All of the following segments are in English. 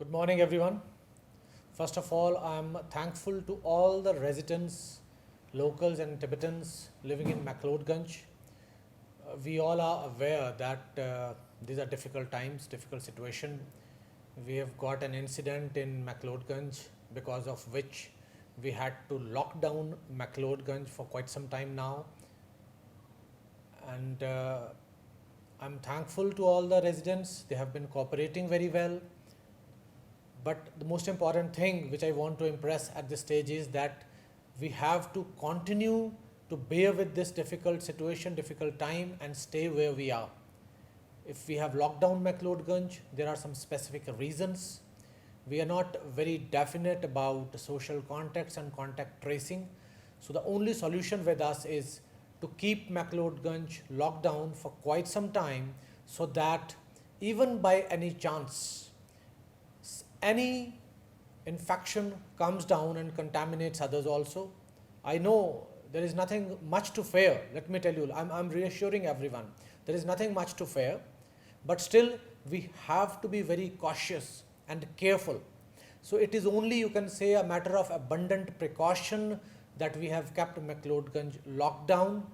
Good morning, everyone. First of all, I'm thankful to all the residents, locals, and Tibetans living in McLeodganj. We all are aware that these are difficult times, difficult situation. We have got an incident in McLeodganj because of which we had to lock down McLeodganj for quite some time now. And I'm thankful to all the residents. They have been cooperating very well. But the most important thing which I want to impress at this stage is that we have to continue to bear with this difficult situation, difficult time, and stay where we are. If we have locked down McLeodganj, there are some specific reasons. We are not very definite about social contacts and contact tracing. So the only solution with us is to keep McLeodganj locked down for quite some time, so that even by any chance any infection comes down and contaminates others also. I know there is nothing much to fear. Let me tell you, I'm reassuring everyone. There is nothing much to fear, but still we have to be very cautious and careful. So it is only, you can say, a matter of abundant precaution that we have kept McLeodganj locked down.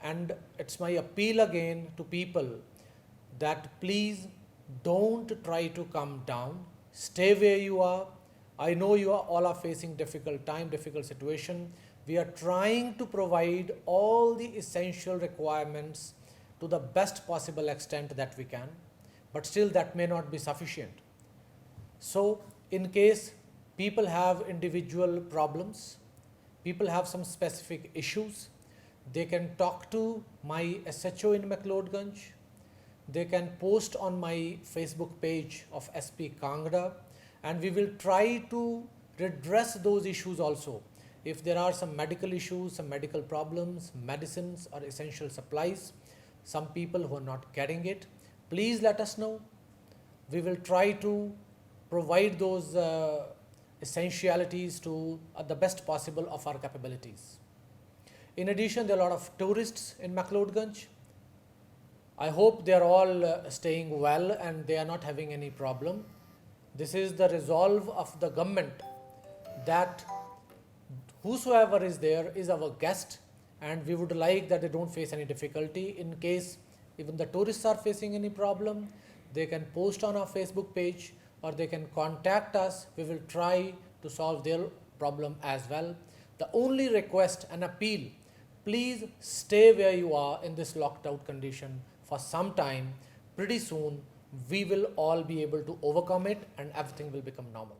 And it's my appeal again to people that please don't try to come down. Stay where you are. I know you all are facing difficult time, difficult situation. We are trying to provide all the essential requirements to the best possible extent that we can, but still that may not be sufficient. So in case people have individual problems, people have some specific issues, they can talk to my SHO in McLeodganj. They can post on my Facebook page of SP Kangra, and we will try to redress those issues also. If there are some medical issues, some medical problems, medicines or essential supplies, some people who are not getting it, please let us know. We will try to provide those essentialities to the best possible of our capabilities. In addition, there are a lot of tourists in McLeodganj. I hope they are all staying well and they are not having any problem. This is the resolve of the government that whosoever is there is our guest, and we would like that they don't face any difficulty. In case even the tourists are facing any problem, they can post on our Facebook page or they can contact us. We will try to solve their problem as well. The only request and appeal, please stay where you are in this locked out condition for some time. Pretty soon we will all be able to overcome it and everything will become normal.